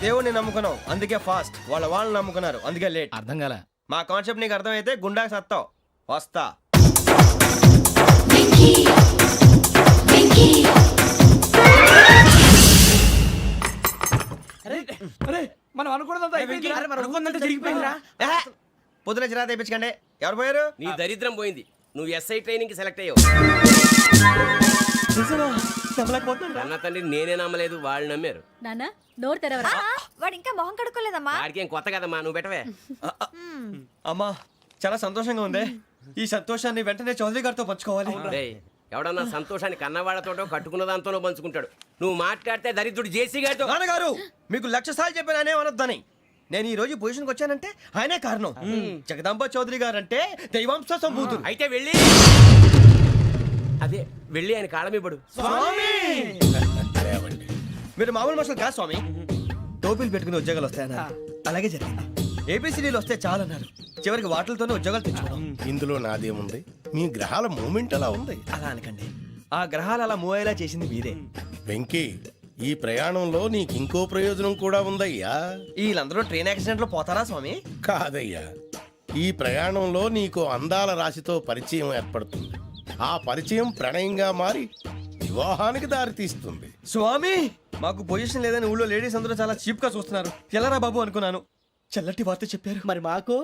దేవుడిని నమ్ముకున్నాం అందుకే ఫాస్ట్, వాళ్ళని నమ్ముకున్నారు అందుకే లేట్. అర్థం కాల. మా కాన్సెప్ట్ నీకు అర్థమైతే గుండా సత్తావు. వస్తా. మనం అనుకున్నదంతా జరిగిపోయిందిరా. పొద్దున చిరా తెప్పించకండి. ఎవరు పోయారు? నీ దరిద్రం పోయింది. నువ్వు ఎస్ఐ ట్రైనింగ్ కి సెలెక్ట్ అయ్యావు. అన్న తండ్రి నేనే నమ్మలేదు, వాళ్ళు నమ్మారు. నాన్న నోరు తెరవరా. వాడు ఇంకా మొహం కడుక్కోలేదమ్మా. వాడికి ఏం కొత్త కదమ్మా, నువ్వు పెట్టవే. అమ్మా చాలా సంతోషంగా ఉంది. ఈ సంతోషాన్ని వెంటనే చౌదరి గారితో పంచుకోవాలి. రేయ్, ఎవడన్నా సంతోషాన్ని కన్నవాళ్లతోటో కట్టుకున్న దాంతోనో పంచుకుంటాడు. నువ్వు మాట్లాడితే దరిద్రుడు జేసీ గారితో. నాన్నగారు మీకు 1,00,000 సార్లు చెప్పాను ఆయనే అనొద్దని. నేను ఈ రోజు పొజిషన్కి వచ్చానంటే ఆయనే కారణం. జగదాంబ చౌదరి గారు అంటే దైవాంశ సంభూతుడు. అయితే వెళ్ళి వెళ్ళి ఆయన కాళ్ళమివ్వడు. మీరు మామూలు మనుషులు కాదు స్వామి. టోపీలు పెట్టుకుని ఉద్యోగాలు వస్తాయన్నారు, అలాగే జరిగింది. ఏబిసిడీలు వస్తే చాలన్నారు, చివరికి వాటిలతోనే ఉద్యోగాలు తెచ్చుకున్నాం. ఇందులో నాదేముంది, మీ గ్రహాల మూమెంట్ అలా ఉంది. అలా అనకండి, ఆ గ్రహాలు అలా మూవ్ అయ్యేలా చేసింది మీరే. వెంకీ, ఈ ప్రయాణంలో నీకు ఇంకో ప్రయోజనం కూడా ఉందయ్యా. వీళ్ళందరూ ట్రైన్ యాక్సిడెంట్ లో పోతారా స్వామి? కాదయ్యా, ఈ ప్రయాణంలో నీకు అందాల రాశితో పరిచయం ఏర్పడుతుంది. ఆ పరిచయం ప్రణయంగా మారి వివాహానికి దారితీస్తుంది. స్వామి మాకు పొజిషన్ లేదని ఊళ్ళో లేడీస్ అందరూ చాలా చీప్ గా చూస్తున్నారు. ఎలారా బాబు అనుకున్నాను, చల్లటి వార్త చెప్పారు. మరి మాకు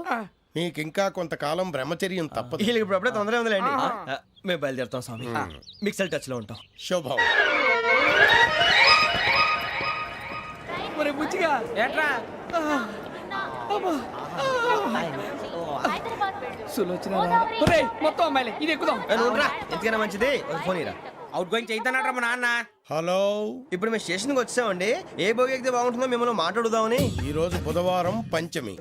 నీకింకా కొంతకాలం బ్రహ్మచర్యం తప్పదు. వీళ్ళకి ఇప్పుడు అప్పుడే తొందరగా ఉందిలేండి. మేము బయలుదేరుతాం స్వామి. మిక్సెల్ టచ్ లో ఉంటాం. శుభం. బుచ్చిగా ఏట్రా మొత్తం అమ్మాయిలే, ఇది ఎక్కుదాం. ఎందుకైనా మంచిది ఫోన్ ఇరా. అవుట్ గోయింగ్ చేద్దానట్రా మా నాన్న. హలో, ఇప్పుడు మేము స్టేషన్కి వచ్చామండి. ఏ బోగి ఎక్కితే బాగుంటుందో మిమ్మల్ని మాట్లాడుదామని. ఈ రోజు బుధవారం పంచమి,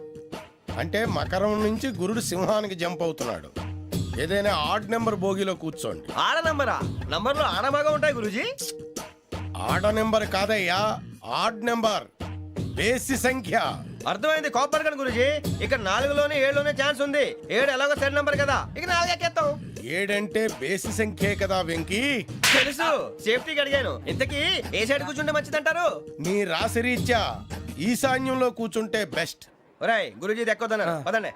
అంటే మకరం నుంచి గురుడు సింహానికి జంప్ అవుతున్నాడు. ఏదైనా ఆడ్ నెంబర్ బోగిలో కూర్చోండి. ఆడ నంబరా? నంబర్లో ఆడ బాగా ఉంటాయి గురూజీ. ఆడ నెంబర్ కాదయ్యా, ఆడ్ నెంబర్, బేసి సంఖ్య. అర్థమైంది, కాపర్ కానీ గురూజీ. ఇక్కడ 4లోనే 7లోనే ఛాన్స్ ఉంది. 7 ఎలాగో సెడ్ నంబర్ కదా, ఇక 4 ఎక్కేస్తాం. 7 అంటే బేసి సంఖ్యే కదా వెంకీ. తెలుసు, సేఫ్టీకి అడిగాను. ఇంతకీ ఏ సైడ్ కూర్చుంటే మంచిదంటారు? నీ రాశి రీత్యా ఈశాన్యంలో కూర్చుంటే బెస్ట్. ఒరేయ్ గురూజీ దెక్కొద్దన్నారు, పదండి.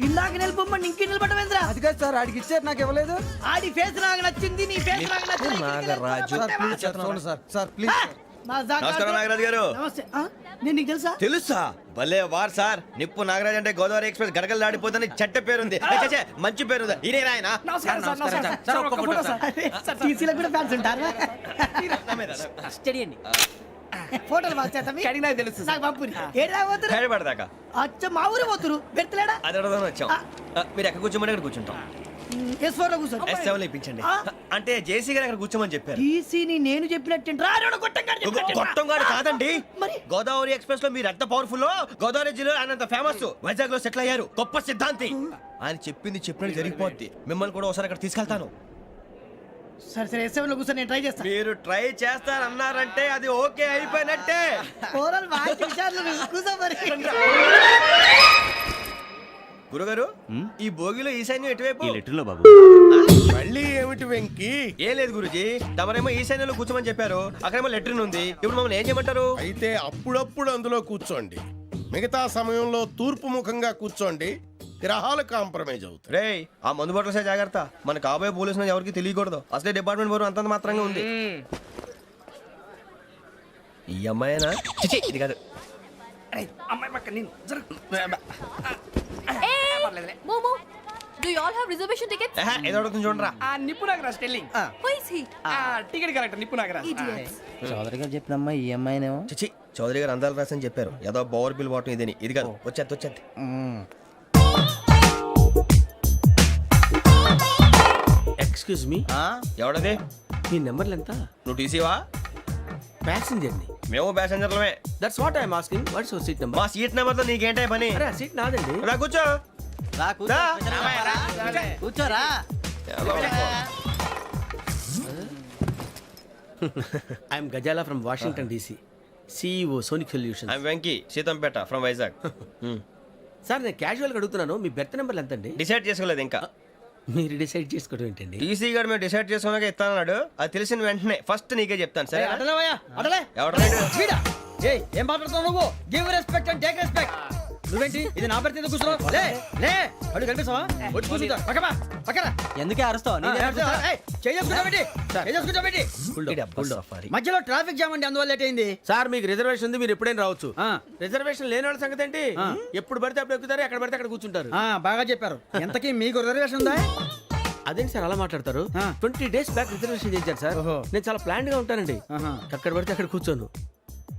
ఇందాక నిలబొమ్మని ఇంకే నిలబడమేంద్రా? అది కాదు సార్, ఆడికి ఇచ్చారు, నాకు ఇవ్వలేదు. ఆడి ఫేస్ నాకు నచ్చింది, నీ ఫేస్ నాకు నచ్చింది. Nagaraju sir please. నమస్కారం నాగరాజు గారు. నమస్తే. నేను నీకు తెలుసా? తెలుసా? భలే వార్ సార్. నిప్పు నాగరాజ్ అంటే గోదావరి ఎక్స్ప్రెస్ గడగలు దాడిపోతుంది చెట్ట పేరుంది. మంచి పేరు. ఇదే ఆయన. నమస్కారం సార్. నమస్కారం సార్. ఒక్క ఫోటో సార్. టీసీలో కూడా ఫ్యాన్స్ ఉంటారా? స్టడీ అండి. ఫోటోలు మార్చేస్తాం. కడిగినా తెలుసు. నాకు పంపుని. ఏడా పోతురు? హైదరాబాద్దాకా. అచ్చ మా ఊరు పోతురు. బెర్తలేడా? అది అడగదామని వచ్చాం. మీరు ఎక్కడ కూర్చోమని అక్కడ కూర్చుంటాం. S4 లో కూర్చో. S7 లో ఇప్పించండి. అంటే జేసీ గారు అక్కడ కూర్చోమని చెప్పారు. టీసీని నేను చెప్పినట్టు గొట్టంగాడు కాదండి. గోదావరి ఎక్స్ప్రెస్ లో మీరు ఎంత పవర్ఫుల్, గోదావరి జిల్లా ఆయన ఫేమస్. వైజాగ్ లో సెటిల్ అయ్యారు, గొప్ప సిద్ధాంతి. ఆయన చెప్పింది చెప్పినట్టు జరిగిపోద్ది. మిమ్మల్ని కూడా ఒకసారి అక్కడ తీసుకెళ్తాను. సరే సరే, S7 లో కూర్చొని నేను ట్రై చేస్తాను. మీరు ట్రై చేస్తారన్నారంటే అది ఓకే అయిపోయినట్టే. ఓవరాల్ బాగా విషయాలు కూర్చో మరి. గురుగారు, ఈ భోగిలో ఈశాన్యం ఎటువైపు? మళ్ళీ ఏమిటి వెంకీ? ఏం లేదు గురుజీ, తమరేమో ఈశాన్యంలో కూర్చోమని చెప్పారు. అక్కడేమో లెట్రిన్ ఉంది. ఇప్పుడు మమ్మల్ని ఏం చేయమంటారు? అయితే అప్పుడప్పుడు అందులో కూర్చోండి, మిగతా సమయంలో తూర్పు ముఖంగా కూర్చోండి. గ్రహాలు కాంప్రమైజ్ అవుతాయి. రేయ్, ఆ మందు బాటలసే జాగ్రత్త. మన కాబోయే పోలీసులు ఎవరికి తెలియకూడదు. అసలే డిపార్ట్మెంట్ బోరు అంతంత మాత్రంగా ఉంది. ఈ అమ్మాయినా? చిచి, ఇది కాదు. అమ్మాయి పక్క నేను Momo, do you all have reservation tickets? ఏదో అడుగుతుంది చూడరా. నిప్పు Nagaraj telling. Who is he? Ticket correct, నిప్పు నాగరాజ్. Idiots. చౌదరి గారు చెప్పినమ్మా ఈ అమ్మాయినేమో. చిచి, చౌదరి గారు అందాలు రాసని చెప్పారు. ఏదో బోర్ బిల్ బాటం ఇదని. ఇది కాదు, వచ్చేది. Excuse me, ఎవడది? మీ నెంబర్లు ఎంత? నువ్వు టీసీవా? ప్యాసింజర్ ని. మేము ప్యాసెంజర్లమే. That's what I'm asking. What's your seat number? మా సీట్ నెంబర్ తో నీకేంటే పని? అరే సీట్ నాదండి. రా కూర్చో. కూర్చోరా. I'm Ghazala from Washington DC, CEO Sonic Solutions. I'm Venky, Seethampeta from Vizag. Sir నేను క్యాజువల్గా అడుగుతున్నాను, మీ బెర్త్ నెంబర్లు ఎంత అండి? డిసైడ్ చేసుకోలేదు ఇంకా. మీరు డిసైడ్ చేసుకోవడం ఏంటండి? టీసీ గారు మేము డిసైడ్ చేసుకున్నాక ఇస్తానన్నాడు. అది తెలిసిన వెంటనే ఫస్ట్ నీకే చెప్తాను. సరే అడలేవయ్యా అడలే ఎవడ వీడా ఏయ్ ఏం మాట్లాడుతున్నావు నువ్వు? Give respect and take respect. నువ్వేంటి ఇది నా పరిస్థితి కూర్చున్నావు? లే లే అడుగు కనిపిస్తావా? వచ్చి కూర్చుంటా పక్కమా పక్కన ఎందుకే అరుస్తావు మధ్యలో ట్రాఫిక్ జామ్ అండి, అందువల్ల లేట్ అయింది. సార్ మీకు రిజర్వేషన్ ఉంది, మీరు ఎప్పుడైనా రావచ్చు. రిజర్వేషన్ లేని వాళ్ళ సంగతి ఏంటి? ఎప్పుడు పడితే అప్పుడు ఎక్కుతారు, ఎక్కడ పడితే అక్కడ కూర్చుంటారు. బాగా చెప్పారు. ఎంతకీ మీకు రిజర్వేషన్ ఉందా? అదేంటి సార్ అలా మాట్లాడతారు? 20 days బ్యాక్ రిజర్వేషన్ చేశారు సార్. నేను చాలా ప్లాన్డ్ గా ఉంటానండి. అక్కడ పడితే అక్కడ కూర్చోను.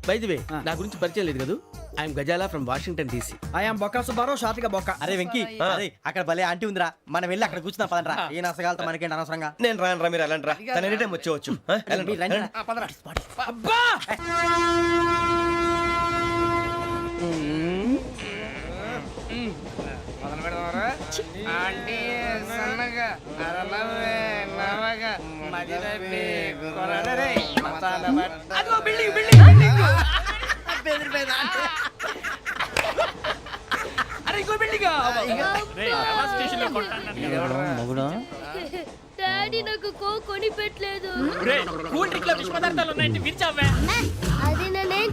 బై ది వే, నా గురించి పరిచయం లేదు కదా. I'm Ghazala from Washington DC. I'm Bokka Subbarao, షార్ట్గా బొక్క. అరే వెంకీ, అరే అక్కడ భలే ఆంటీ ఉందిరా, మనం వెళ్ళి అక్కడ కూర్చున్నా పదనరా. ఏ నసగాలతో మనకేంటి అనవసరంగా. నేను రాను రా, మీరు వెళ్ళండి రా. తన ఎనీ టైం వచ్చేవచ్చు. మీరు రండి రా. అబ్బా మొగుడు డాడీ నాకు కొని పెట్టలేదు. అది నేనేం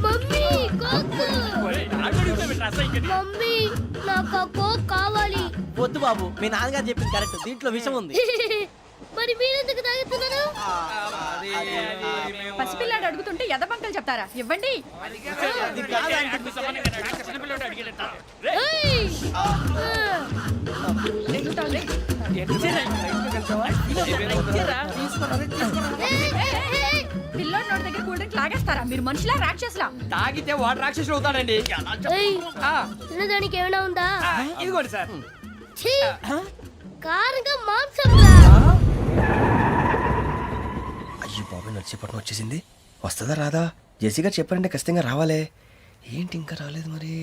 మమ్మీ కోక్. మమ్మీ నాకు ఆ కోక్ కావాలి. వద్దు బాబు, మీ నాన్నగారు చెప్పింది కరెక్ట్, దీంట్లో విషయం ఉంది. మరి మీరెందుకు తాగుతున్నారు? పసిపిల్లాడు అడుగుతుంటే ఎదబంకలు చెప్తారా? ఇవ్వండి. ఏయ్! పిల్లోడి నోటి దగ్గర కూల్ డ్రింక్ లాగేస్తారా? మీరు మనుషులా రాక్షసులా? తాగితే వాడు రాక్షసుడు అవుతాడండి. ఏయ్! తినడానికి ఏమైనా ఉందా? ఇదిగోండి సార్. ఛీ! కారంగా మాంసం రా. అయ్యో బాబాయ్, నడిచేపట్నం వచ్చేసింది. వస్తుందా రాదా? జెసీ గారు చెప్పారంటే ఖచ్చితంగా రావాలే. ఏంటి ఇంకా రాలేదు మరి?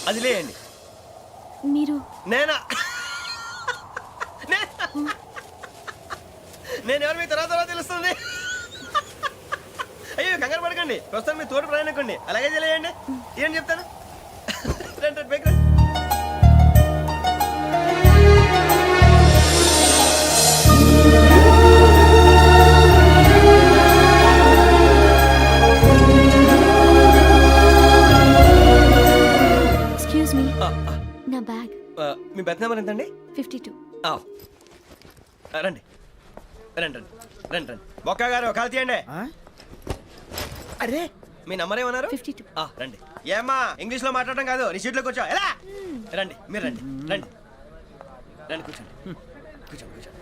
అది లేయండి. మీరు నేనా? నేను ఎవరు మీ తర్వాత తెలుస్తుంది. అయ్యో కంగారు పడకండి, ప్రస్తుతం మీ తోటి ప్రయాణకండి. అలాగే తెలియండి. ఏం చెప్తాను. రండి రండి, బైక్ రండి. ఎక్స్క్యూజ్ మీ, నా బ్యాగ్. మీ బెత్ నెంబర్ ఎంతండి? 52. రండి రండి రండి రండి రండి. బొక్క గారు కాల్ తీయండి. అరే మీ నంబర్ ఏమన్నారు? 52. రండి. ఏమ్మా ఇంగ్లీష్ లో మాట్లాడడం కాదు, నీ సీట్లో కూర్చో. ఎలా? రండి, మీరు రండి రండి రండి, కూర్చోండి కూర్చోండి కూర్చోండి.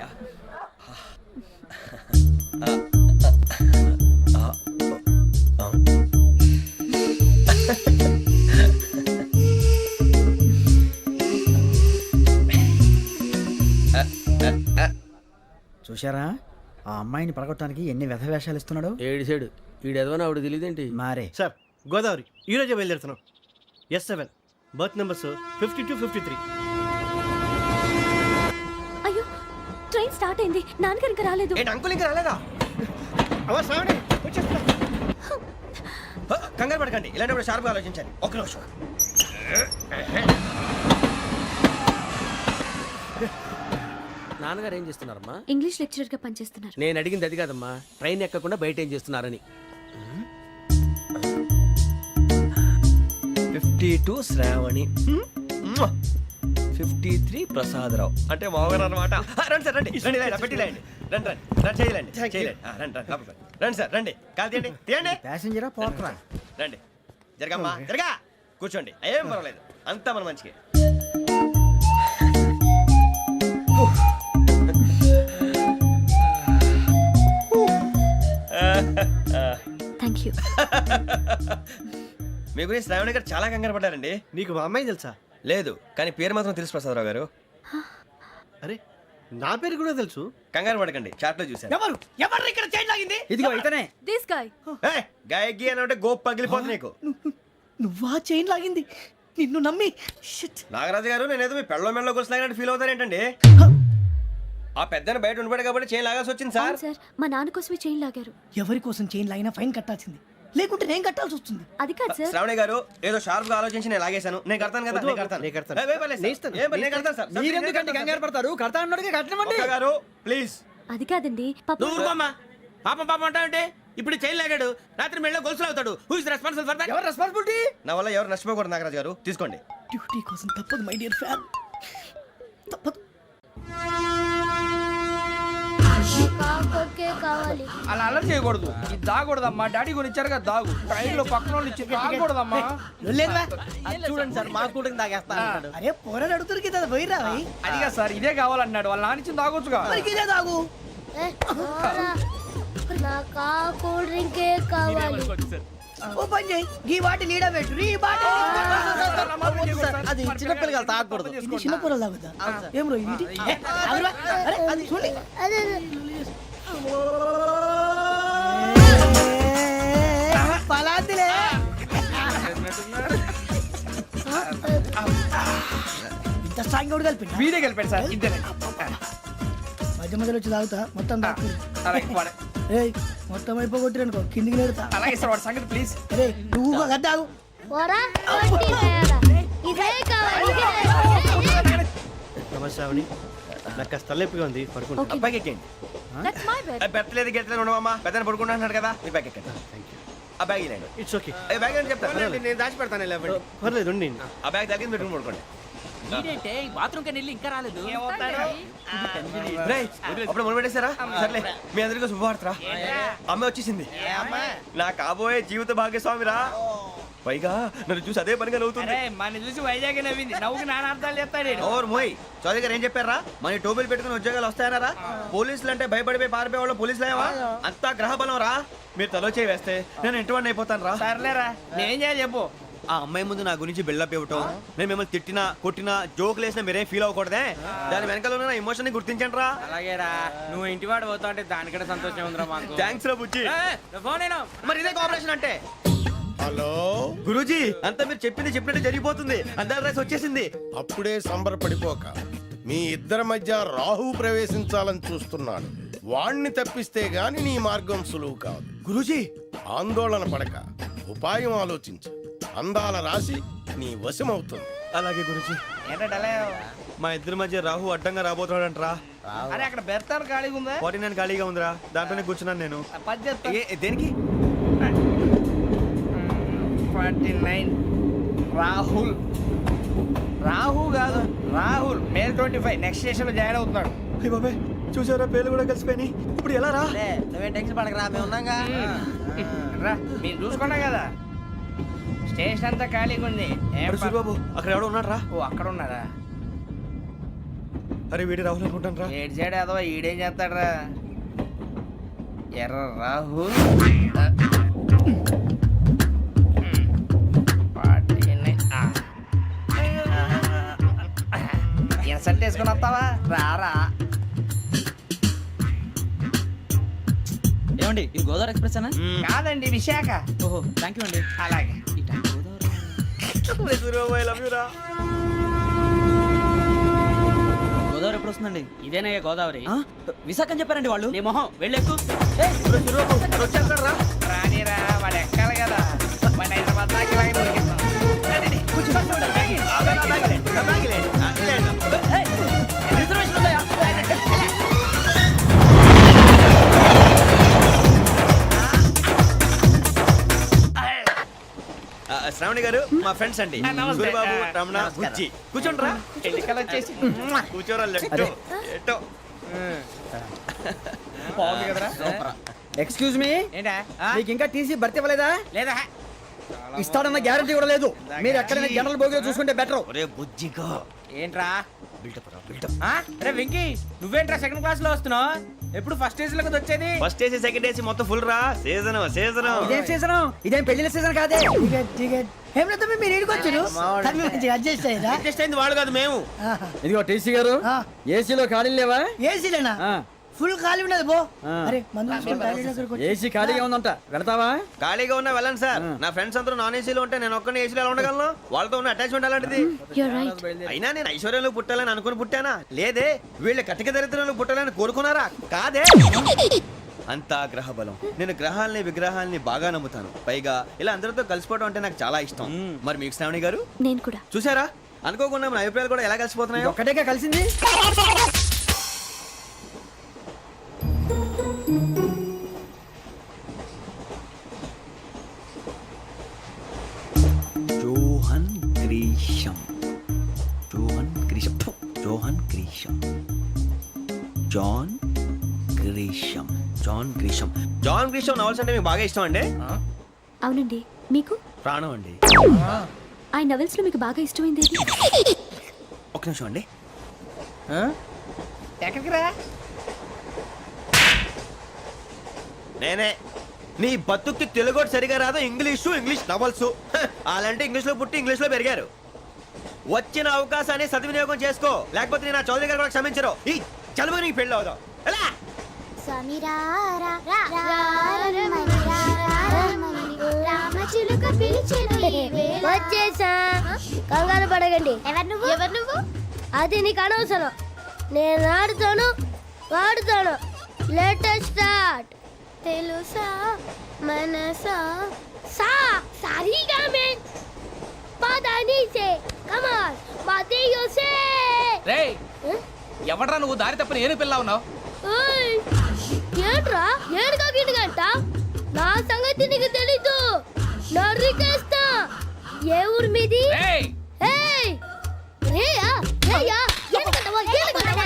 యా. చూశారా ఆ అమ్మాయిని పడగొట్టడానికి ఎన్ని వ్యధ వేషాలు ఇస్తున్నాడు. ఏడు సైడు వీడు ఎదవని ఆవిడ తెలియదేంటి? మారే సార్, గోదావరి ఈరోజే బయలుదేరుతున్నాం. S7 berth numbers 52, 53. అయ్యో, ట్రైన్ స్టార్ట్ అయింది. నాన్నగారు ఇంకా రాలేదు. ఏంటి అంకుల్ ఇంకా రాలేదా? కంగారు పడకండి, ఇలాంటప్పుడు షార్ప్గా ఆలోచించండి. ఒక్క నిమిషం. నాన్నగారు ఏం చేస్తున్నారమ్మా? ఇంగ్లీష్ లెక్చరర్ గా పనిచేస్తున్నారు. నేను అడిగింది అది కాదమ్మా, ట్రైన్ ఎక్కకుండా బయట ఏం చేస్తున్నారని. 52 శ్రావణి, 53 ప్రసాదరావు అంటే మామగారు అనమాట. రండి సార్, రండి రండి, ఇలా పెట్టి లేండి. రండి రండి రండి, చేయలేండి చేయలేండి. రండి రండి లోపలికి రండి సార్, రండి. కాదు తీయండి తీయండి. ప్యాసింజరా పోట్రా. రండి, జరగమ్మా జరగా, కూర్చోండి. ఏం పర్వాలేదు. అంతా మన మంచికి. Thank you. మీ గురించి శ్రావణి గారు చాలా కంగారు పడ్డారండి. నీకు మా అమ్మాయి తెలుసా? లేదు, కానీ పేరు మాత్రం తెలుసు ప్రసాదరావు గారు. అరే నా పేరు కూడా తెలుసు. కంగారు పడకండి, చాట్ లో చూశాను. ఎవరు ఎవరు ఇక్కడ చైన్ లాగింది? ఇదిగో ఇతనే. This guy. గాయకి అని అంటే గోప్ పగిలిపోతుంది నీకు. నువ్వా చైన్ లాగింది? నిన్ను నమ్మి షిట్. నాగరాజు గారు, నేనేదో మీ పెళ్ళ మెళ్ళ గురిసిలాగినట్టు ఫీల్ అవుతారేంటండి? ఆ పెద్దని బయట ఉండిపోయాడు కాబట్టి చేయి లాగాల్సి వచ్చింది సార్. సార్ మా నాన్న కోసమే చైన్ లాగారు. ఎవరి కోసం చైన్ లాగినా ఫైన్ కట్టాల్సింది, లేకుంటే నేను కట్టాల్సి వస్తుంది. అది కాదు సార్. శ్రావణి గారు ఏదో షార్ప్ గా ఆలోచించి నేను లాగేశాను. నేను కడతాను కదా, నేను కడతాను. నేను కడతాను. ఏ, పర్లేదు సార్. ఏ, నేను కడతాను సార్. మీరెందుకంటే కంగారు పడతారు? కడతా అన్నాడుగా కట్టమండి. ఒక్క గారు ప్లీజ్. అది కాదండి పాప. నువ్వు ఊరుకోమ్మా. పాపం పాపం అంటావంటే ఇప్పుడు చైన్ లాగాడు, రాత్రి మెళ్ళ గొలుసులు అవుతాడు. Who is responsible for that? ఎవరు రెస్పాన్సిబిలిటీ? నా వల్ల ఎవరు నష్టపోకూడదు నాగరాజు గారు, తీసుకోండి. డ్యూటీ కోసం తప్పదు మై డియర్ ఫ్యాన్, తప్పదు. అలా అలర్ట్ చేయకూడదు. ఇది దాగకూడదమ్మా. డాడీ కొని ఇచ్చారు కదా దాగు. ట్రైన్ లో పక్కన వాళ్ళు ఇచ్చి దాగకూడదమ్మా. లేదువా? చూడండి సార్, మా కూడా దాగేస్తా అన్నాడు. అరే పోరాడు అడుగుతారు కదా, పోయిరా భయ్. అదిగా సార్, ఇదే కావాలన్నాడు. వాళ్ళ నాన్న ఇచ్చింది తాగొచ్చుగా. మరి ఇదే తాగు. నాకు కూల్ డ్రింకే కావాలి. ఓ పని చేయి, ఈ బాటి లీడ పెట్టు. ఈ బాటి అది చిన్నపిల్లలు తాగకూడదు. ఇది చిన్న పొరలు తాగుతా. ఏం రో ఇది? ఏ, ఆగురా. అరే అది చూడండి. పలాంతిలే. ఇంత స్ట్రాంగ్ కూడా కలిపి వీడే గెలిపాడు సార్. ఇద్దరే. మధ్య మధ్యలో వచ్చి తాగుతా, మొత్తం తాగు. అలాగే వాడు. ఏయ్ మొత్తం అయిపోగొట్టిరనుకో కిందికి నేడుతా. అలాగే సార్, వాడు సంగతి ప్లీజ్. అరే నువ్వు గద్దాగు. నమస్తే శ్రావణి, నాకు కాస్త తలెప్పిగా ఉంది, పడుకుంటా. Okay. బ్యాగ్ ఎక్కండి. That's my bed. పెట్టలేదు గెట్టలేదు ఉండమమ్మా. పెద్దని పడుకుంటున్నాడు కదా, మీ బ్యాగ్ ఎక్కండి. ఆ బ్యాగ్ ఇలాండి. It's okay. ఏ బ్యాగ్ అని చెప్తాను. నేను దాచి పెడతాను. పర్లేదు ఉండి. ఆ బ్యాగ్ తగ్గింది పెట్టుకుని పడుకోండి. బాత్రూమ్ కని వెళ్ళి ఇంకా రాలేదు. రేయ్, అప్పుడు మొదలు పెట్టేశారా? సర్లే, మీ అందరికీ శుభవార్తరా. అమ్మ వచ్చేసింది. నా కాబోయే జీవిత భాగ్యస్వామిరా. పైగా నన్ను చూసి అదే పనిగా నవ్వుతుంది. మన చూసి వైజాగ్ నవ్వింది. నవ్వుకి నాన్న అర్థాలు చెప్తాడు. ఓర్ మోయ్, చౌదరి గారు ఏం చెప్పారా? మన టోబీలు పెట్టుకుని ఉద్యోగాలు వస్తాయనరా? పోలీసులు అంటే భయపడిపోయి పారిపోయే వాళ్ళు పోలీసులేవా? అంతా గ్రహ బలం రా. మీరు తలో చేయి వేస్తే నేను ఇంటివాడిని అయిపోతాను రా. సర్లేరా, నేనేం చేయాలి చెప్పు. ఆ అమ్మాయి ముందు నా గురించి బిల్డప్ ఇవ్వటం, నేను మిమ్మల్ని తిట్టినా కొట్టినా జోకులు వేసినా మీరేం ఫీల్ అవ్వకూడదే. దాని వెనకాల ఉన్న ఎమోషన్ ని గుర్తించండి రా. అలాగేరా, నువ్వు ఇంటివాడు పోతా అంటే దానికంటే సంతోషం ఉందిరా మాకు. థ్యాంక్స్ రా బుజ్జి. ఫోన్ అయినా మరి ఇదే కోఆపరేషన్ అంటే. హలో గురూజీ, అంతా మీరు చెప్పింది చెప్పినట్టు జరిగిపోతుంది. అందరి రైస్ వచ్చేసింది. అప్పుడే సంబరపడిపోక. మీ ఇద్దరి మధ్య రాహు ప్రవేశించాలని చూస్తున్నాడు. వాణ్ణి తప్పిస్తే గాని నీ మార్గం సులువు కాదు. గురూజీ, ఆందోళన పడక, ఉపాయం ఆలోచించు. అందాల రాశి నీ వశమవుతుంది. అలాగే గురూజీ. ఏంటంటే మా ఇద్దరి మధ్య రాహు అడ్డంగా రాబోతున్నాడంట్రా. అరే అక్కడ బెర్తాను ఖాళీగా ఉందా? 49 ఖాళీగా ఉందిరా, దాంట్లోనే కూర్చున్నాను నేను. దేనికి? 49 రాహుల్. రాహు కాదు, రాహుల్. మే 25 నెక్స్ట్ స్టేషన్ లో జాయిన్ అవుతున్నాడు. అయ్య బాబాయ్, చూసారా పేర్లు కూడా కలిసిపోయినాయి. ఇప్పుడు ఎలా రా? నువ్వేం టెన్షన్ పడకరా, మేము ఉన్నాగా. రా, మీరు చూసుకున్నా కదా. స్టేషన్ అంతా ఖాళీగా ఉంది. అరే సూరిబాబు, అక్కడ ఎవడో ఉన్నాడు రా. ఓ అక్కడ ఉన్నారా? అరే వీడి రాహుల్ అనుకుంటాను రా. ఏడు సైడ్ ఏదో ఈడేం చేస్తాడరా? ఎర్ర రాహుల్. ఇన్సల్ట్ వేసుకుని వస్తావా? రారా. ఏమండి, ఇది గోదావరి ఎక్స్ప్రెస్ అనా? కాదండి, విశాఖ. ఓహో, థ్యాంక్ యూ అండి. అలాగే. సూరిబాబు, ఐ లవ్ యు రా. గోదావరి ఎప్పుడు వస్తుందండి? ఇదేనయ్యా గోదావరి. విశాఖ అని చెప్పారండి వాళ్ళు. నీ మొహం వెళ్ళెక్కు. వచ్చేస్తాడు రా. రానిరా, వాడు ఎక్కాలి కదా. వాడిని హైదరాబాద్ దాకా ఇలాగే దొరికిస్తాం. రిజర్వేషన్ ఉందాయా? శ్రావణి గారు మా ఫ్రెండ్స్ అండి. నమస్తే. సూరిబాబు, రమణ, నమస్కారం. బుజ్జి. కూర్చోండి రా. ఎన్నికలు వచ్చేసి కూర్చోరా. లెట్టో ఎట్టో. బాగుంది కదరా. ఎక్స్క్యూజ్ మీ, ఏంటా? మీకు ఇంకా టీసీ భర్తీ ఇవ్వలేదా? లేదా ఇస్తాడన్న గ్యారంటీ కూడా లేదు. మీరు ఎక్కడైనా జనరల్ బోగిలో చూసుకుంటే బెటర్. ఒరే బుజ్జిగా ఏంట్రా బిల్డప్ రా బిల్డప్. అరే వెంకీ నువ్వేంట్రా సెకండ్ క్లాస్ లో వస్తున్నావు? ఎప్పుడు ఫస్ట్ ఏజ్ లో కదా వచ్చేది? ఫస్ట్ ఏసీ సెకండ్ ఏసీ మొత్తం ఫుల్ రా. సీజన్ సీజన్ ఇదేం సీజన్? ఇదేం పెళ్లిన సీజన్ కాదే. టికెట్ టికెట్ ఏం లేదు, మీరు ఇడికొచ్చారు అడ్జస్ట్ అయ్యారా? అడ్జస్ట్ అయింది వాళ్ళు కాదు మేము. ఇదిగో టీసీ గారు, ఏసీలో ఖాళీ లేవా? ఏసీలేనా? ఫుల్ ఖాళీ ఉన్నది బో. అరే మందు తీసుకొని టాయిలెట్ దగ్గరకు వచ్చి. ఏసీ ఖాళీగా ఉందంట, వెళ్తావా? ఖాళీగా ఉన్నా వెళ్ళండి సార్. నా ఫ్రెండ్స్ అందరూ నాన్ ఏసీలో ఉంటే నేను ఒక్కనే ఏసీలో ఎలా ఉండగలను? వాళ్ళతో ఉన్న అటాచ్మెంట్ అలాంటిది. You're right. అయినా నేను ఐశ్వర్యంలో పుట్టాలని అనుకుని పుట్టానా? లేదే. వీళ్ళ కటిక దరిద్రంలో పుట్టాలని కోరుకున్నారా? కాదే. అంతా గ్రహ బలం. నేను గ్రహాలని విగ్రహాలని బాగా నమ్ముతాను. పైగా ఇలా అందరితో కలిసిపోవడం అంటే నాకు చాలా ఇష్టం. మరి మీకు శ్రావణి గారు? నేను కూడా. చూసారా, అనుకోకుండా మన అభిప్రాయాలు కూడా ఎలా కలిసిపోతున్నాయో. ఒక్కటేగా కలిసింది. Johan Grisham, Johan Grisham, Johan Grisham, John Grisham, John Grisham. John Grisham novels అంటే మీకు బాగా ఇష్టం అండి? అవునండి. మీకు? ప్రాణం అండి. ఆ నవెల్స్ లో మీకు బాగా ఇష్టమైంది ఏది? ఒక్క నిమిషం అండి. ఎక్కడికి రా? నేనే. నీ బతుక్కి తెలుగు సరిగా రాదు, ఇంగ్లీష్ నవల్స్. అలాంటి ఇంగ్లీష్ లో పుట్టి ఇంగ్లీష్ లో పెరిగారు. వచ్చిన అవకాశాన్ని సద్వినియోగం చేసుకో, లేకపోతే నేను నా చౌదరి గారు కూడా క్షమించరు. ఈ చలువు నీకు పెళ్ళి అవుదాం. ఎలా? వచ్చేసా, కంగారు పడకండి. ఎవరు నువ్వు? అది నీకు అనవసరం. నేను ఆడుతాను, వాడుతాను. Latest start. తెలుసా మనసా సా సారీగా మెన్ పదని సే కమాన్ మాదేయో సే. రేయ్ ఎవడ్రా నువ్వు? దారి తప్పని ఏను పిల్ల ఉన్నావు? ఓయ్ ఏంట్రా ఏడుగా గిడుగంట? నా సంగతి నీకు తెలీదు. నరికేస్తా. ఏ ఊరు మీది? రేయ్ ఏయ్ రేయా రేయా ఏడుగంటవా ఏడుగంటవా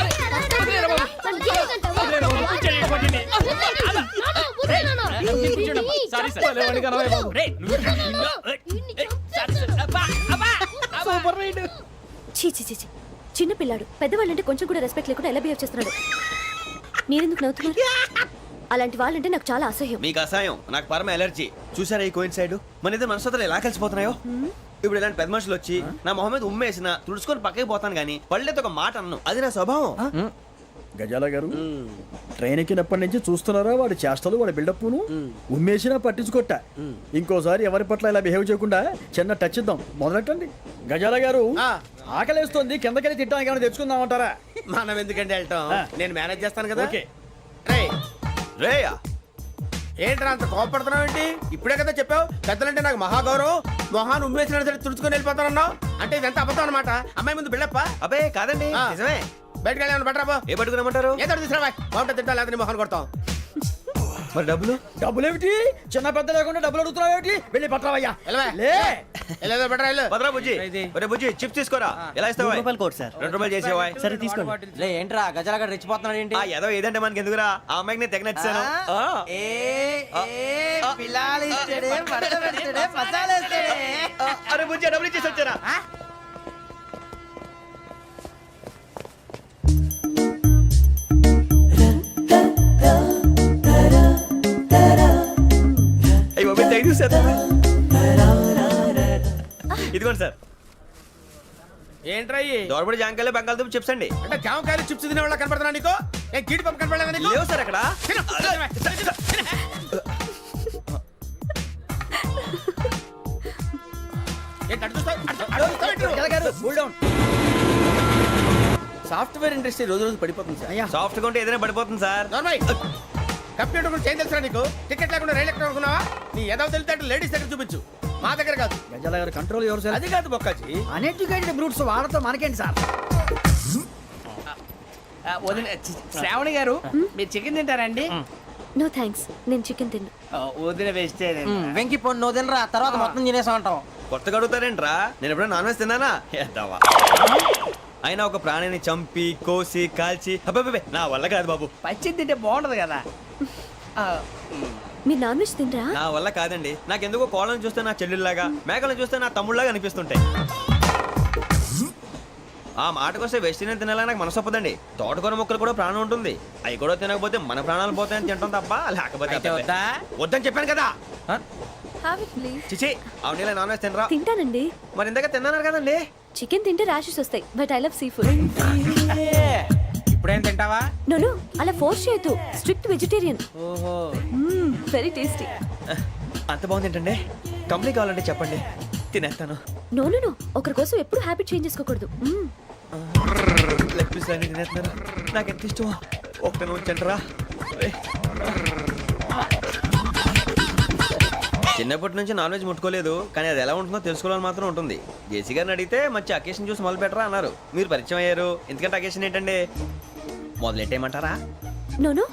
చీ చీ చీ చీ. చిన్న పిల్లాడు. పెద్దవాళ్ళంటే కొంచెం కూడా రెస్పెక్ట్ లేకుండా ఎలా బిహేవ్ చేస్తున్నాడు. మీరెందుకు నవ్వుతున్నారు? అలాంటి వాళ్ళంటే నాకు చాలా అసహ్యం. మీకు అసహాయం, నాకు పరమ ఎలర్జీ. చూసారా ఈ కోయిన్సైడ్? మన ఇద్దరు మనసులో ఎలా కలిసిపోతున్నాయో. ఇప్పుడు ఇలాంటి పెద్ద మనుషులు వచ్చి నా మొహం మీద ఉమ్మేసిన తుడుచుకొని పక్కకి పోతాను కానీ పళ్ళేతో ఒక మాట అన్ను. అది నా స్వభావం. గజాల గారు, ట్రైన్ ఎక్కినప్పటి నుంచి చూస్తున్నారా వాడి చేష్టలు, వాడి బిల్డప్ను? ఉమ్మేసినా పట్టించుకోట. ఇంకోసారి ఎవరి పట్ల ఇలా బిహేవ్ చేయకుండా చిన్న టచ్ ఇద్దాం. మొదలెట్టండి. గజాల గారు, ఆకలేస్తుంది, కిందకెళ్ళి తిట్టడానికి ఏమైనా తెచ్చుకుందామంటారా? మనం ఎందుకంటే వెళ్తాం, నేను మేనేజ్ చేస్తాను కదా. ఓకే. రేయా, ఏంట్రా అంత కోపడుతున్నావు ఏంటి? ఇప్పుడే కదా చెప్పావు పెద్దలంటే నాకు మహాగౌరవం, మొహాన్ని ఉమ్మేసిన సరే తుడుచుకొని వెళ్ళిపోతానన్నావు. అంటే ఇదంతా అబద్ధం అనమాట. అమ్మాయి ముందు బిళ్ళప్ప. అబ్బే కాదండి, నిజమే. బయటకు వెళ్ళి బట్రాబో. ఏ పట్టుకురమ్మంటారు? ఏదో తీసుకురా, బాగుంటుంది తింటా, లేదా మొహాన్ని కొడతాం. మరి డబ్బులు? డబ్బులు ఏమిటి? చిన్న పెద్ద లేకుండా డబ్బులు అడుగుతున్నావు ఏమిటి? వెళ్ళి పట్టరావయ్యా. వెళ్ళవా? లే వెళ్ళేదో బట్రా వెళ్ళు. భద్రా బుజ్జి, ఒరే బుజ్జి చిప్స్ తీసుకోరా. ఎలా ఇస్తావా? Court sir. 2 రూపాయలు చేసేవా? సరే తీసుకోండి. లే ఏంట్రా గజాలగడ రెచ్చిపోతున్నాడు ఏంటి? ఆ ఏదో ఏదంటే మనకి ఎందుకురా, ఆ అమ్మాయికి నేను తెగ నచ్చాను. అరే బుజ్జి డబ్బులు ఇచ్చేసి వచ్చారా? ఇదిగోండి సార్. ఏంట్రా దోరబడి జాంకాయలు బంగాళదుంప చిప్స్ అండి. అంటే జామకాయలు చిప్స్ తినే వాళ్ళ కనపడుతున్నా నీకు? ఏ జీడి పంపు కనపడలేదా నీకు? లేవు సార్ అక్కడ. సాఫ్ట్వేర్ ఇండస్ట్రీ రోజు రోజు పడిపోతుంది సార్. సాఫ్ట్ గా ఉంటే ఏదైనా పడిపోతుంది సార్. కంప్యూటర్ గురించి ఏం తెలుసా నీకు? టికెట్ లేకుండా రైలు ఎక్కడ అనుకున్నావా? నీ ఏదో తెలితే లేడీస్ దగ్గర చూపించు, మా దగ్గర కాదు. గజాల గారు కంట్రోల్ ఎవరు సార్? అది కాదు బొక్కాజీ. అన్ఎడ్యుకేటెడ్ బ్రూట్స్ వాడతో మనకేంటి సార్? శ్రావణి గారు మీరు చికెన్ తింటారండి? నో థ్యాంక్స్, నేను చికెన్ తిన్ను. వదిన వేస్తే వెంకి పొన్ను నువ్వు తినరా, తర్వాత మొత్తం తినేసా ఉంటాం. కొత్తగా అడుగుతారేంట్రా? నేను ఎప్పుడైనా నాన్ వెజ్ తిన్నానా? ఎద్దావా. అయినా ఒక ప్రాణిని చంపి కోసి కాల్చి అబ్బే నా వల్ల కాదు బాబు. పచ్చి తింటే బాగుంటది కదా. మీరు నాన్ వెజ్ తినరా? నా వల్ల కాదండి. నాకెందుకో కోళ్ళని చూస్తే నా చెల్లెళ్ళలాగా, మేకలను చూస్తే నా తమ్ముళ్ళలాగా అనిపిస్తుంటాయి. ఆ మాటకొస్తే వెస్టిరియన్ తినాలని నాకు మనసు ఒప్పదండి. తోటకూర మొక్కలు కూడా ప్రాణం ఉంటుంది. అవి కూడా తినకపోతే మన ప్రాణాలు పోతాయని తింటాం తప్ప లేకపోతే అయితే వద్దా? వద్దని చెప్పాను కదా. Have it please. చిచి అవునీ నాన్ వెజ్ తినరా? తింటానండి. మరి ఇందాక తిన్నాను కదండి. చికెన్ తింటే ర్యాషెస్ వస్తాయి, but I love sea food. ఇప్పుడేం తింటావా? నో అలా ఫోర్స్ చేయొద్దు. Strict vegetarian. ఓహో, వెరీ టేస్టీ. అంత బాగుంది ఏంటండి? కంప్లీట్ కావాలంటే చెప్పండి, తినేస్తాను. నో ఒకరి కోసం ఎప్పుడు హ్యాబిట్ చేంజ్ చేసుకోకూడదు. లెగ్ పీస్ అన్ని తినేస్తున్నారు. నాకు ఎంత ఇష్టం. ఒకటే ఉంచండిరా. చిన్నప్పటి నుంచి నాన్ వెజ్ ముట్టుకోలేదు, కానీ అది ఎలా ఉంటుందో తెలుసుకోవాలని మాత్రం ఉంటుంది. జేసీ గారిని అడిగితే మంచి అకేషన్ చూసి మొదలు పెట్టరా అన్నారు. మీరు పరిచయం అయ్యారు. ఎందుకంటే అకేషన్ ఏంటండి? మొదలెట్టేయమంటారా? నో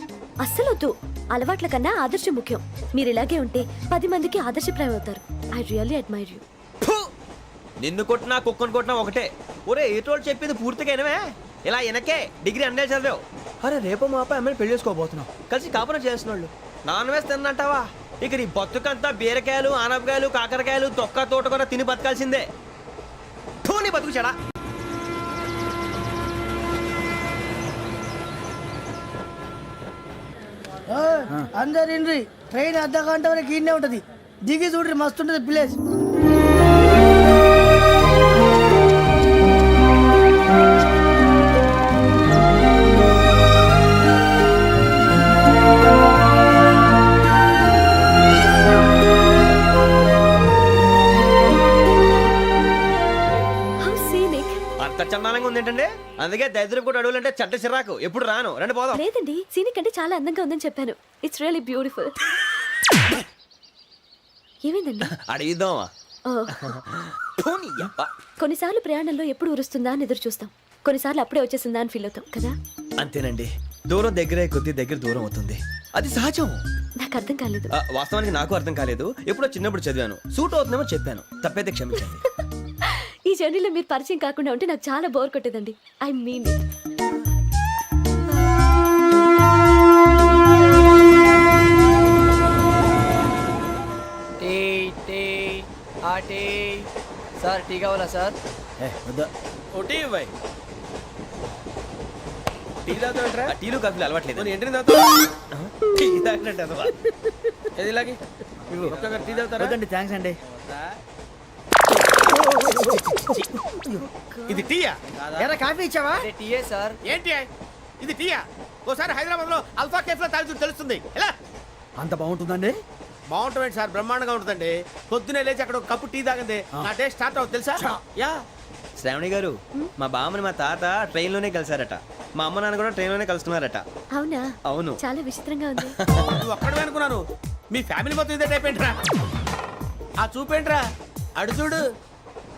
అస్సలు వద్దు. అలవాట్ల కన్నా ఆదర్శం ముఖ్యం. మీరు ఇలాగే ఉంటే 10 మందికి ఆదర్శప్రాయం అవుతారు. I really admire you. నిన్ను కొట్టినా కుక్కను కొట్టినా ఒకటే. ఒరే ఏటోళ్ళు చెప్పింది పూర్తిగా వినవే. ఇలా వెనకే డిగ్రీ అన్నే చదివావు. అరే రేపు మా అబ్బాయి అమ్మాయిని పెళ్లి చేసుకోబోతున్నావు. కలిసి కాపురం చేసిన వాళ్ళు నాన్ వెజ్ తిన్నంటావా? ఇక నీ బతుకంతా బీరకాయలు, ఆనపకాయలు, కాకరకాయలు, తొక్క తోట కూడా తిని బతకాల్సిందే. నీ బతుకు చెడా. అందరు ఇండ్రి, ట్రైన్ అర్ధ గంట వరకు ఇన్నే ఉంటది. దిగి చూడ్రి, మస్తు ఉంటది ప్లేస్. How scenic. అంత చందానంగా ఉంది ఏంటంటే? అందుకే దరిద్రం కూడా అడవులంటే చెడ్డ చిరాకు. ఎప్పుడు రాను. రండి పోదాం. లేదండి, సీనిక్ అంటే చాలా అందంగా ఉందని చెప్పాను. It's really beautiful. ఏమైందండి? అడిగిద్దామా? కొన్నిసార్లు ప్రయాణంలో ఎప్పుడు ఉరుస్తుందా అని ఎదురు చూస్తాం. కొన్నిసార్లు అప్పుడే వచ్చేసిందా అని ఫీల్ అవుతాం కదా. అంతేనండి. దూరం దగ్గరే కొద్ది దగ్గర దూరం అవుతుంది. అది సహజం. నాకు అర్థం కాలేదు. వాస్తవానికి నాకు అర్థం కాలేదు. ఎప్పుడో చిన్నప్పుడు చదివాను. సూట్ అవుతుందేమో చెప్పాను. తప్పైతే క్షమించండి. ఈ జర్నీలో మీరు పరిచయం కాకుండా ఉంటే నాకు చాలా బోర్ కొట్టేదండి. ఐ మీన్ టీ టీ ఆ టీ. సార్ టీ కావాలా సార్? వద్దా. టీ ఇవ్వాయి. టీ తాగుతావుట్రా? టీలు కాఫీలు అలవాట్లేదు. ఎంట్రీ టీ తాగినట్టు అదవా. ఏది ఇలాగే టీ తాగుతారా? వద్దండి, థ్యాంక్స్ అండి. ఇది టీయా? ఎరా కాఫీ ఇచ్చావా? టీయే సార్. ఏంటి ఇది టీయా? ఓసారి హైదరాబాద్ లో అల్ఫా కేఫ్ లో తాగుతూ తెలుస్తుంది. ఎలా అంత బాగుంటుందండి? బాగుంటుంది సార్, బ్రహ్మాండంగా ఉంటుందండి. పొద్దునే లేచి అక్కడ ఒక కప్పు టీ తాగింది నా డే స్టార్ట్ అవుతుంది తెలుసా? యా. శ్రావణి గారు, మా బామ్మని మా తాత ట్రైన్ లోనే కలిసారట. మా అమ్మ నాన్న కూడా ట్రైన్ లోనే కలుస్తున్నారట. అవునా? అవును. చాలా విచిత్రంగా ఉంది. నువ్వు ఒక్కడే అనుకున్నాను. మీ ఫ్యామిలీ మొత్తం ఇదే టైప్ ఏంట్రా? ఆ చూపేంట్రా? అడు చూడు.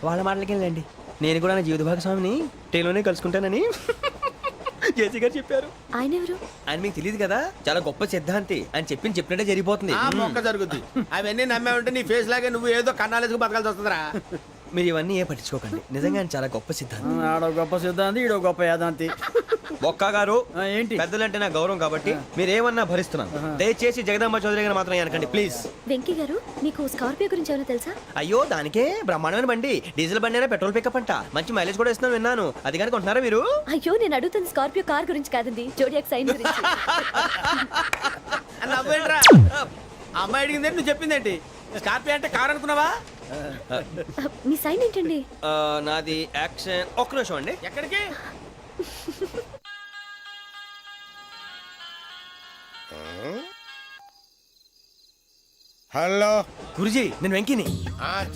వాళ్ళ మాటలకి వెళ్ళండి. నేను కూడా నా జీవిత భాగస్వామిని ట్రైన్ లోనే కలుసుకుంటానని జేసీ గారు చెప్పారు. ఆయన ఎవరు? ఆయన మీకు తెలియదు కదా, చాలా గొప్ప సిద్ధాంతి అని చెప్పినట్టే జరిగిపోతుంది. ఆ మొక్క జరుగుద్ది. అవన్నీ నమ్మే ఉంటే నీ ఫేస్ లాగే నువ్వు ఏదో కన్నాలేసుకు బతకాల్సి వస్తుందిరా. మీరు ఇవన్నీ ఏ పట్టించుకోకండి. నిజంగా ఆయన చాలా గొప్ప సిద్ధాంతి. ఆడో గొప్ప సిద్ధాంతి, ఈడో గొప్ప యాదాంతి. ఒక్క గారు ఏంటి? పెద్దలంటే నా గౌరవం కాబట్టి మీరు ఏమన్నా భరిస్తున్నాను. దయచేసి జగదాంబ చౌదరి గారు మాత్రం అనకండి ప్లీజ్. వెంకీ గారు, మీకు స్కార్పియో గురించి ఏమైనా తెలుసా? అయ్యో దానికే బ్రహ్మాండమైన బండి. డీజిల్ బండి అయినా పెట్రోల్ పికప్ అంట. మంచి మైలేజ్ కూడా ఇస్తున్నాను విన్నాను. అది కానీ కొంటున్నారా మీరు? అయ్యో నేను అడుగుతుంది స్కార్పియో కార్ గురించి కాదండి, జోడియాక్ సైన్ గురించి. నవ్వేంట్రా? అమ్మాయి అడిగింది నువ్వు చెప్పిందేంటి? స్కార్పియో అంటే కార్ అనుకున్నావా? మీ సైన్ ఏంటండి? నాది యాక్షన్. ఒక్క నిమిషం అండి. ఎక్కడికి? హలో గురుజీ, నేను వెంకిని.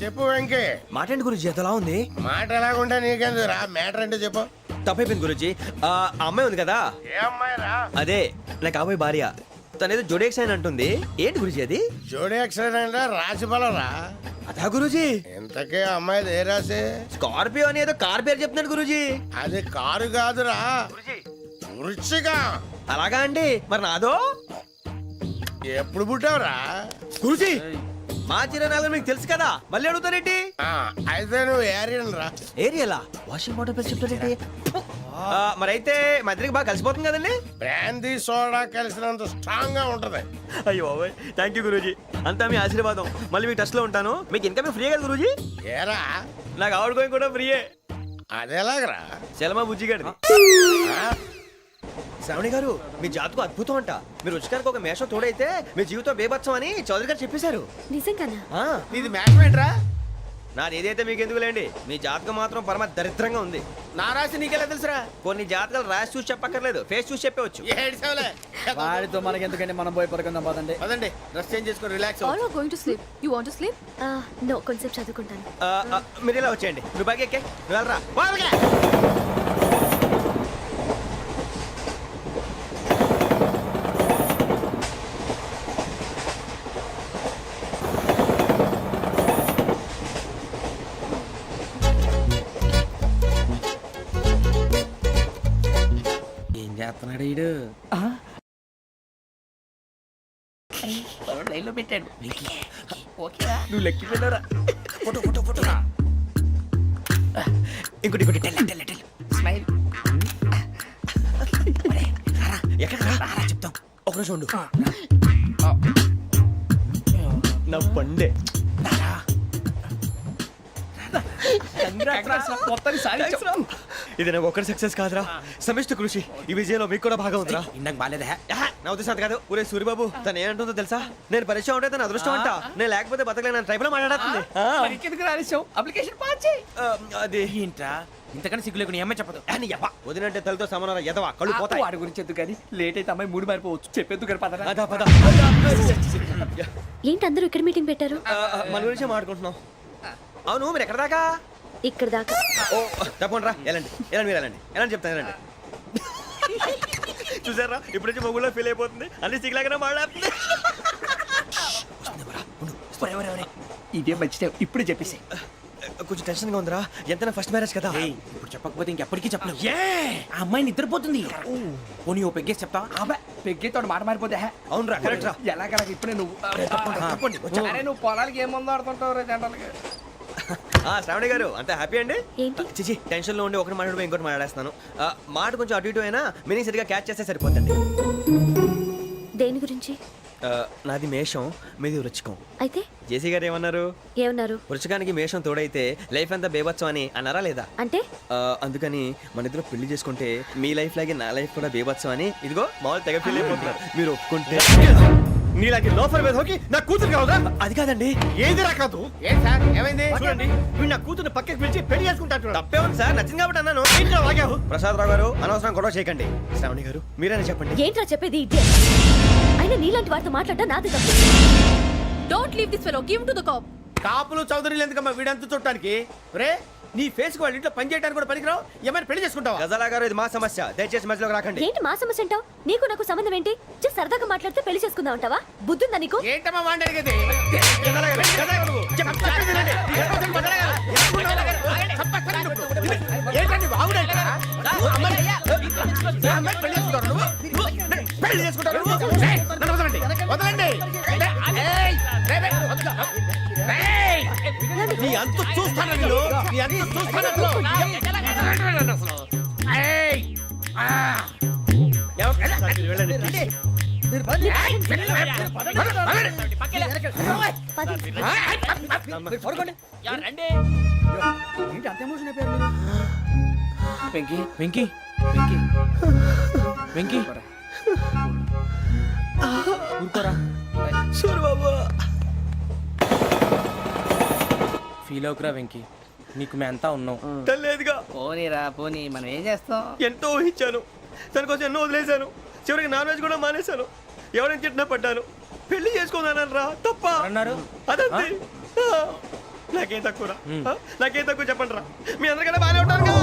చెప్పు వెంకీ. మాటండి గురుజీ, ఎంతలా ఉంది? మాట ఎలాగుంటా నీకెందుకు రా, మ్యాటర్ అంటే చెప్పు. తప్పైపోయింది గురుజీ. ఆ అమ్మాయి ఉంది కదా, ఏ అమ్మాయి రా? అదే నా కాబోయే భార్య. తనేదో జోడేక్ సైన్ అంటుంది. ఏంటి గురుజీ అది? జోడి యాక్సిడెంట్ రాసి బలరా? అదా గురుజీ. ఇంతకే అమ్మాయి ఏ రాసి? స్కార్పియో అని ఏదో కార్ పేరు చెప్తున్నాడు గురుజీ. అది కారు కాదురా, వృచ్చిక. అలాగా అండి, మరి నాదో? ఎప్పుడు పుట్టావురా? గురుజీ మా చిరనాలు మీకు తెలుసు కదా మళ్ళీ అడుగుతారేంటి అయితే నువ్వు ఏరియన్ రా. ఏరియలా వాషింగ్ వాటర్ పేరు చెప్తారేంటి మరి అయితే మా ఇద్దరికి బాగా కలిసిపోతుంది కదండి బ్రాందీ సోడా కలిసినంత స్ట్రాంగ్ గా ఉంటది. అయ్యో థ్యాంక్ యూ గురూజీ అంతా మీ ఆశీర్వాదం మళ్ళీ మీకు టచ్ లో ఉంటాను మీకు ఇంకా ఫ్రీ కదా గురూజీ ఏరా నాకు ఆవిడ గోయింగ్ కూడా ఫ్రీయే అదెలాగరా? చలమా బుజ్జి గారిది శ్రావణి గారు మీ జాతకు అద్భుతం అంట మీరు రుచికారికి ఒక మేషం తోడైతే మీ జీవితం బేబత్సం అని చౌదరి గారు చెప్పేశారు నిజంగానా? ఇది మ్యాచ్ ఏంట్రా? నాది ఏదైతే మీకు ఎందుకులేండి మీ జాతకం మాత్రం పరమ దరిద్రంగా ఉంది. నా రాసి నీకెలా తెలుసురా? కొన్ని జాతకాలు రాసి చూసి చెప్పక్కర్లేదు ఫేస్ చూసి చెప్పవచ్చు. ఏడ్చావులే. వాడితో మనకి ఎందుకండి, మనం పోయి పడుకుందాం పదండి. పదండి డ్రెస్ చేంజ్ చేసుకొని relax All are going to sleep. You want to sleep? No, కొంచెం చదువుకుంటాను. మీరు ఇలా వచ్చేయండి నువ్వు బాగా ఎక్కే నువ్వు వెళ్ళరా వాళ్ళకే. ఏం చేస్తున్నాడు వీడు? లైన్లో పెట్టాడు. నువ్వు లెక్కి వెళ్ళరా? ఫోటో ఫోటో ఫోటో ఇంకోటి ఇంకోటి టెల్ టెల్ టెల్ స్మైల్. ఎక్కడ రా చెప్తాం ఒక రోజు ఉండు నా పండే ఇది నాకు ఒక్కరి సక్సెస్ కాదురా సమిష్టి కృషి ఈ విజయంలో మీకు కూడా భాగం ఉందిరా. ఇందాక బాగాలేదా? నా ఉద్దేశం అంత కాదు. ఊరే సూర్యబాబు తను ఏమంటుందో తెలుసా నేను పరిచయం ఉంటే తన అదృష్టం అంట నేను లేకపోతే బతకలేను ట్రైబ్ లో మాట్లాడుతుంది. ఎందుకు రాలేసావు? అప్లికేషన్ పాస్ చేయి. అది ఏంట్రా ఇంతకన్నా సిగ్గు లేకుండా ఏమై చెప్పదు. వదినంటే తలతో సమానం ఎదవా కళ్ళు పోతాయి. వాడి గురించి ఎందుకు కానీ లేట్ అయితే అమ్మాయి మూడు మారిపోవచ్చు. చెప్పేందుకు కానీ పదరా. అదా పద ఏంటి అందరూ ఇక్కడ మీటింగ్ పెట్టారు? మన గురించే మాట్లాడుకుంటున్నాం. అవును మీరు ఎక్కడ దాకా? ఇక్కడ దాకా. ఓ తప్పకుండా రా వెళ్ళండి వెళ్ళండి మీరు వెళ్ళండి వెళ్ళండి చెప్తాను వెళ్ళండి. చూసారా ఇప్పుడు నుంచి మొగుల్లో ఫీల్ అయిపోతుంది అన్ని సిగ్లాగానే మాట్లాడుతుంది. ఇదే మంచి టైం ఇప్పుడు చెప్పేసి. కొంచెం టెన్షన్ గా ఉందిరా ఎంతైనా ఫస్ట్ మ్యారేజ్ కదా. ఇప్పుడు చెప్పకపోతే ఇంకెప్పటికీ చెప్పను. ఆ అమ్మాయి నిద్రపోతుంది. పోనీ ఓ పెగ్గేసి చెప్తా. అబ్బాయి పెగ్గేతో మాట మారిపోతే. అవునురా కరెక్ట్ రా. ఎలాగలా ఇప్పుడే నువ్వు అరే నువ్వు పొలాలకి ఏం ముందు ఆడుతుంటావు రే జనరల్గా. శ్రావణి గారు అంత హ్యాపీ అండి? ఏంటి? చిచి టెన్షన్ లో ఉండి ఒకటి మాట్లాడిపోయి ఇంకోటి మాట్లాడేస్తాను. మాట కొంచెం అటు ఇటు అయినా మీనింగ్ సరిగా క్యాచ్ చేస్తే సరిపోతుంది. దేని గురించి? నాది మేషం మీది వృచ్చికం. అయితే జేసీ గారు ఏమన్నారు? ఏమన్నారు? వృచ్చికానికి మేషం తోడైతే లైఫ్ అంతా బేబత్సం అని అన్నారా లేదా? అంటే అందుకని మన ఇద్దరు పెళ్లి చేసుకుంటే మీ లైఫ్ లాగే నా లైఫ్ కూడా బేబత్సం అని ఇదిగో మామూలు తెగ ఫీల్ అయిపోతున్నారు. మీరు ఒప్పుకుంటే నీలాంటి లోఫర్ మీద హోకి నా కూతురు కావదా? అది కాదండి. ఏది రాకాదు. ఏం సార్ ఏమైంది? చూడండి వీడు నా కూతురు పక్కకి పిలిచి పెళ్లి చేసుకుంటాడు. తప్పే ఉంది సార్ నచ్చింది కాబట్టి అన్నాను. ప్రసాద్ రావు గారు అనవసరం గొడవ చేయకండి. శ్రావణి గారు మీరైనా చెప్పండి. ఏంట్రా చెప్పేది? ఇదే అయినా నీలాంటి వారితో మాట్లాడటం నాది తప్పు. Don't leave this fellow. Give him to the cop. కాపులు చౌదరులు ఎందుకమ్మా వీడంతా చుట్టానికి? రే నీ ఫేస్ కి వాళ్ళ ఇంట్లో పని చేయడానికి కూడా పనికిరావు. ఏమైనా పెళ్లి చేసుకుంటావా? గజాలా గారు ఇది మా సమస్య దయచేసి మధ్యలోకి రాకండి. ఏంటి మా సమస్య అంటావు? నీకు నాకు సంబంధం ఏంటి? జస్ట్ సరదాగా మాట్లాడితే పెళ్లి చేసుకుందాం అంటావా? బుద్ధుందా నీకు? ఏంటమ్మా వాడిని అడిగేది? ఏంటండి బాగుండేట? పెళ్లి చేసుకుంటారు వదలండి. నీ అంత చూస్తాను నీ అంత చూస్తాను. వెంకీ వెంకీ వెంకీ వెంకీ ఊరుకోరా. సూర్యబాబు ఫీల్ అవుకురా వెంకీ, నీకు మేమంతా ఉన్నాం. తెలియదుగా. పోనీరా పోనీ, మనం ఏం చేస్తాం? ఎంతో ఊహించాను తన కోసం ఎన్నో వదిలేశాను. చివరికి నాన్ వెజ్ కూడా మానేశాను. ఎవరైనా తిట్టినా పడ్డాను. పెళ్లి చేసుకున్నాను రా తప్ప అన్నారు. అదంతే. నాకేం తక్కువ నాకేం తక్కువ చెప్పండి రా. మీ అందరికన్నా బాగానే ఉంటారుగా.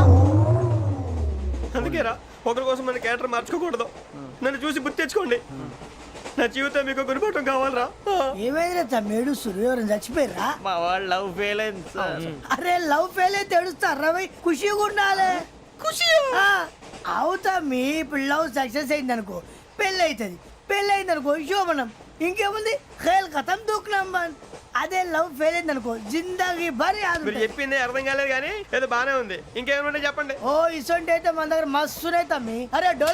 అందుకేరా ఒకరి కోసం మన క్యారెక్టర్ మార్చుకోకూడదు. నన్ను చూసి గుర్తు తెచ్చుకోండి. నా జీవితం మీకు గురిపటం కావాలరా. ఏమైనా తమ్మేడు సూర్యవరం చచ్చిపోయిరా? మా వాళ్ళు లవ్ ఫెయిల్ అయింది సార్. అరే లవ్ ఫెయిల్ అయితే ఏడుస్తారా? ఖుషిగా ఉండాలి. ఖుషి అవుతా మీ ఇప్పుడు లవ్ సక్సెస్ అయింది అనుకో పెళ్ళి అవుతుంది. పెళ్ళి అయింది అనుకో శోభనం. ఇంకేముంది ఖేల్ ఖతం దూకునాం బంద్ అదే లవ్ ఫెయిల్ అయింది అనుకో జిందాగీ భారీ మీరు చెప్పింది అర్థం కాలేదు కానీ ఏదో బానే ఉంది ఇంకేమైనా చెప్పండి ఓ ఇసొంటి అయితే మన దగ్గర మస్తునే తమ్మి అరే డోలా